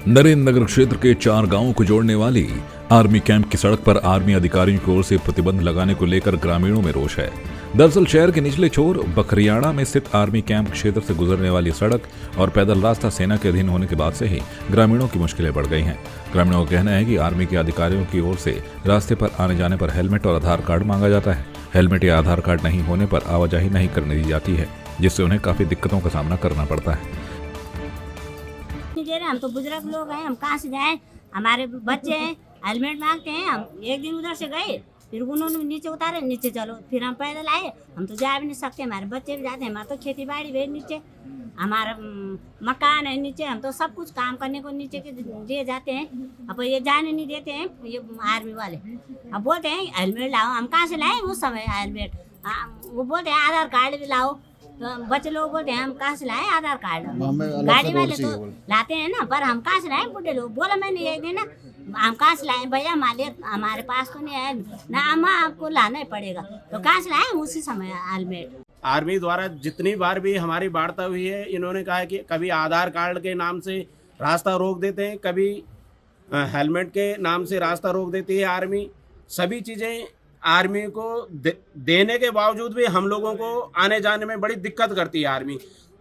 नरेंद्र नगर क्षेत्र के 4 गांवों को जोड़ने वाली आर्मी कैंप की सड़क पर आर्मी अधिकारियों की ओर से प्रतिबंध लगाने को लेकर ग्रामीणों में रोष है। दरअसल शहर के निचले छोर बखरियाड़ा में स्थित आर्मी कैंप क्षेत्र से गुजरने वाली सड़क और पैदल रास्ता सेना के अधीन होने के बाद से ही ग्रामीणों की मुश्किलें बढ़ गई हैं। ग्रामीणों का कहना है कि आर्मी के अधिकारियों की ओर से रास्ते पर आने जाने पर हेलमेट और आधार कार्ड मांगा जाता है। हेलमेट या आधार कार्ड नहीं होने पर आवाजाही नहीं करने दी जाती है, जिससे उन्हें काफी दिक्कतों का सामना करना पड़ता है। हम तो बुजुर्ग लोग हैं, हम कहाँ से जाएं? हमारे बच्चे हैं, हेलमेट मांगते हैं। हम एक दिन उधर से गए, फिर उन्होंने नीचे उतारे, नीचे चलो, फिर हम पैदल आए। हम तो जा भी नहीं सकते, हमारे बच्चे भी जाते हैं। हमारा तो खेती बाड़ी भी नीचे, हमारा मकान है नीचे, हम तो सब कुछ काम करने को नीचे के लिए जाते हैं। अब ये जाने नहीं देते हैं ये आर्मी वाले। अब बोलते हैं हेलमेट लाओ, हम कहाँ से लाए उस समय हेलमेट? वो बोलते हैं आधार कार्ड भी लाओ, तो बच्चे लोग बोलते हैं हम कहाँ से लाए आधार कार्ड? गाड़ी वाले तो लाते हैं ना, पर हम कहाँ से लाए? बुढ़े लोग बोला मैंने एक दिन ना, हम कहाँ से लाए भैया? हमारे पास तो नहीं है ना, अम्मा आपको लाना ही पड़ेगा। तो कहाँ से लाए उसी समय हेलमेट? आर्मी द्वारा जितनी बार भी हमारी वार्ता हुई है, इन्होंने कहा है कि कभी आधार कार्ड के नाम से रास्ता रोक देते हैं, कभी हेलमेट के नाम से रास्ता रोक देती है आर्मी। सभी चीज़ें आर्मी को देने के बावजूद भी हम लोगों को आने जाने में बड़ी दिक्कत करती है आर्मी।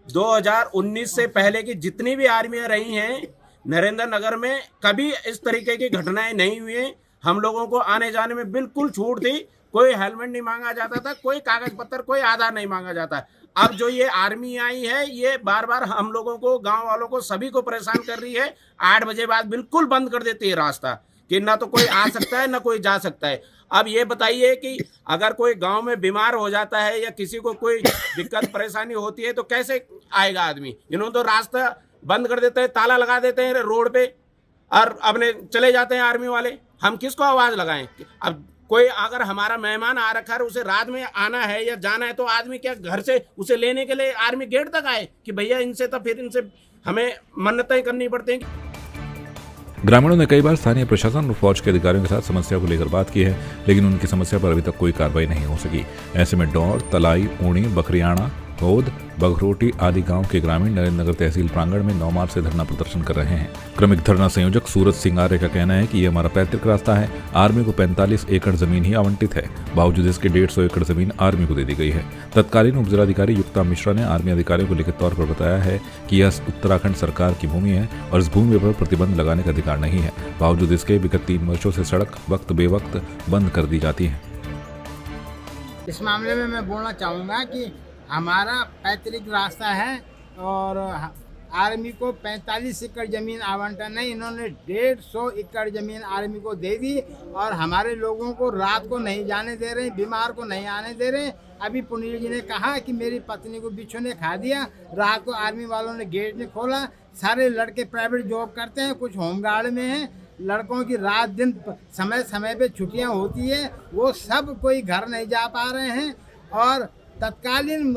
2019 से पहले की जितनी भी आर्मियाँ रही हैं नरेंद्र नगर में, कभी इस तरीके की घटनाएं नहीं हुई हैं। हम लोगों को आने जाने में बिल्कुल छूट थी, कोई हेलमेट नहीं मांगा जाता था, कोई कागज पत्र, कोई आधार नहीं मांगा जाता। अब जो ये आर्मी आई है, ये बार बार हम लोगों को, गांव वालों को, सभी को परेशान कर रही है। 8 बजे बाद बिल्कुल बंद कर देती है रास्ता, कि ना तो कोई आ सकता है ना कोई जा सकता है। अब ये बताइए कि अगर कोई गांव में बीमार हो जाता है या किसी को कोई दिक्कत परेशानी होती है तो कैसे आएगा आदमी? इन्होंने तो रास्ता बंद कर देते हैं, ताला लगा देते हैं रोड पे और अपने चले जाते हैं आर्मी वाले। हम किसको आवाज़ लगाएं? अब कोई अगर हमारा मेहमान आ रखा है, उसे रात में आना है या जाना है, तो आदमी क्या घर से उसे लेने के लिए आर्मी गेट तक आए कि भैया इनसे, तो फिर इनसे हमें मन्नतें करनी पड़ती हैं। ग्रामीणों ने कई बार स्थानीय प्रशासन और फौज के अधिकारियों के साथ समस्या को लेकर बात की है, लेकिन उनकी समस्या पर अभी तक कोई कार्रवाई नहीं हो सकी। ऐसे में डौर, तलाई, ऊणी, बखरियाड़ा, होद, बघरोटी आदि गांव के ग्रामीण नरेंद्र नगर तहसील प्रांगण में 9 मार्च से धरना प्रदर्शन कर रहे हैं। क्रमिक धरना संयोजक सूरज सिंह आर्य का कहना है कि ये हमारा पैतृक रास्ता है। आर्मी को 45 एकड़ जमीन ही आवंटित है, बावजूद इसके 150 एकड़ जमीन आर्मी को दे दी गई है। तत्कालीन उपजिलाधिकारी युक्ता मिश्रा ने आर्मी अधिकारियों को लिखित तौर पर बताया है कि यह उत्तराखंड सरकार की भूमि है और इस भूमि पर प्रतिबंध लगाने का अधिकार नहीं है। बावजूद इसके विगत 3 वर्षों से सड़क वक्त बेवक्त बंद कर दी जाती है। इस मामले में मैं बोलना चाहूँगा कि हमारा पैतृक रास्ता है और आर्मी को 45 एकड़ ज़मीन आवंटन है। इन्होंने 150 एकड़ ज़मीन आर्मी को दे दी और हमारे लोगों को रात को नहीं जाने दे रहे, बीमार को नहीं आने दे रहे। अभी पुनील जी ने कहा कि मेरी पत्नी को बिच्छू ने खा दिया, रात को आर्मी वालों ने गेट नहीं खोला। सारे लड़के प्राइवेट जॉब करते हैं, कुछ होमगार्ड में हैं। लड़कों की रात दिन समय समय पे छुट्टियां होती है, वो सब कोई घर नहीं जा पा रहे हैं। और तत्कालीन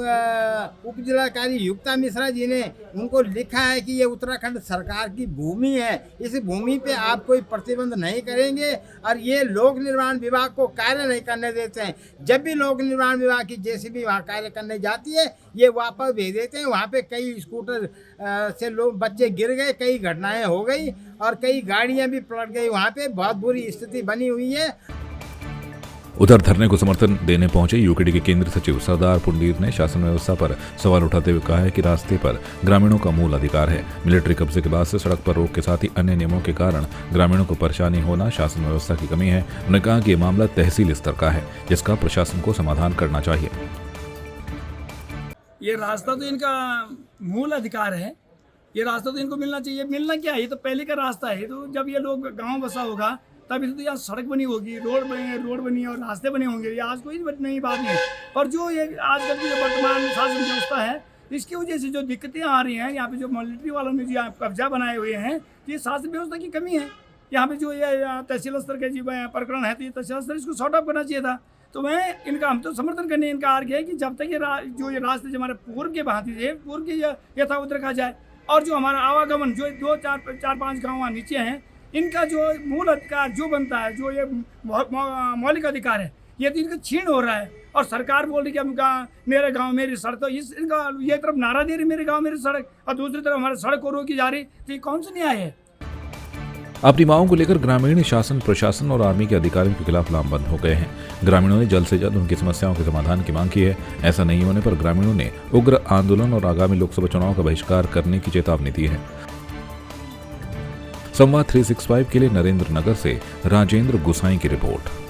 उप जिलाधिकारी युक्ता मिश्रा जी ने उनको लिखा है कि ये उत्तराखंड सरकार की भूमि है, इस भूमि पे आप कोई प्रतिबंध नहीं करेंगे। और ये लोक निर्माण विभाग को कार्य नहीं करने देते हैं। जब भी लोक निर्माण विभाग की जेसीबी वहाँ कार्य करने जाती है, ये वापस भेज देते हैं। वहाँ पे कई स्कूटर से लोग बच्चे गिर गए, कई घटनाएं हो गई और कई गाड़ियाँ भी पलट गई। वहाँ पे बहुत बुरी स्थिति बनी हुई है। उधर धरने को समर्थन देने पहुंचे यूकेडी के केंद्रीय सचिव सरदार पुंडीर ने शासन व्यवस्था पर सवाल उठाते हुए कहा है कि रास्ते पर ग्रामीणों का मूल अधिकार है। मिलिट्री कब्जे के बाद से सड़क पर रोक के साथ ही अन्य नियमों के कारण ग्रामीणों को परेशानी होना शासन व्यवस्था की कमी है। उन्होंने कहा कि ये मामला तहसील स्तर का है, जिसका प्रशासन को समाधान करना चाहिए। ये रास्ता तो इनका मूल अधिकार है, ये रास्ता तो इनको मिलना चाहिए। मिलना क्या है, ये तो पहले का रास्ता है। तो जब ये लोग गाँव बसा होगा तभी तो यहाँ सड़क बनी होगी, रोड बनी और रास्ते बने होंगे। ये आज कोई नई बात नहीं है। और जो ये आजकल की जो वर्तमान शासन व्यवस्था है, इसकी वजह से जो दिक्कतें आ रही हैं, यहाँ पे जो मिलिट्री वालों ने जो कब्जा बनाए हुए हैं, ये शासन व्यवस्था की कमी है। यहाँ पे जो ये तहसील स्तर के जो प्रकरण है, तो ये तहसील स्तर इसको सॉर्ट आउट करना चाहिए था। तो हम तो समर्थन करने इनका आर्ग है कि जब तक ये रास्ते जो हमारे पूर्व के भांति थे, पूर्व के यथावत रखा जाए। और जो हमारा आवागमन जो 2-4-5 गाँव नीचे हैं, इनका जो मूल अधिकार जो बनता है, जो ये मौलिक अधिकार है, ये तो इनका छीन हो रहा है। और सरकार बोल रही कि हम मेरे गांव मेरी सड़क, तो इनका ये तरफ नारा दे रही मेरे गांव मेरी सड़क, और दूसरी तरफ हमारे सड़क को रोकी जा रही। तो ये कौन सा न्याय है? अपनी मांगों को लेकर ग्रामीण शासन, प्रशासन और आर्मी के अधिकारियों के खिलाफ लामबंद हो गए हैं। ग्रामीणों ने जल्द से जल्द उनकी समस्याओं के समाधान की मांग की है। ऐसा नहीं होने पर ग्रामीणों ने उग्र आंदोलन और आगामी लोकसभा चुनाव का बहिष्कार करने की चेतावनी दी है। संवाद 365 के लिए नरेंद्र नगर से राजेंद्र गुसाई की रिपोर्ट।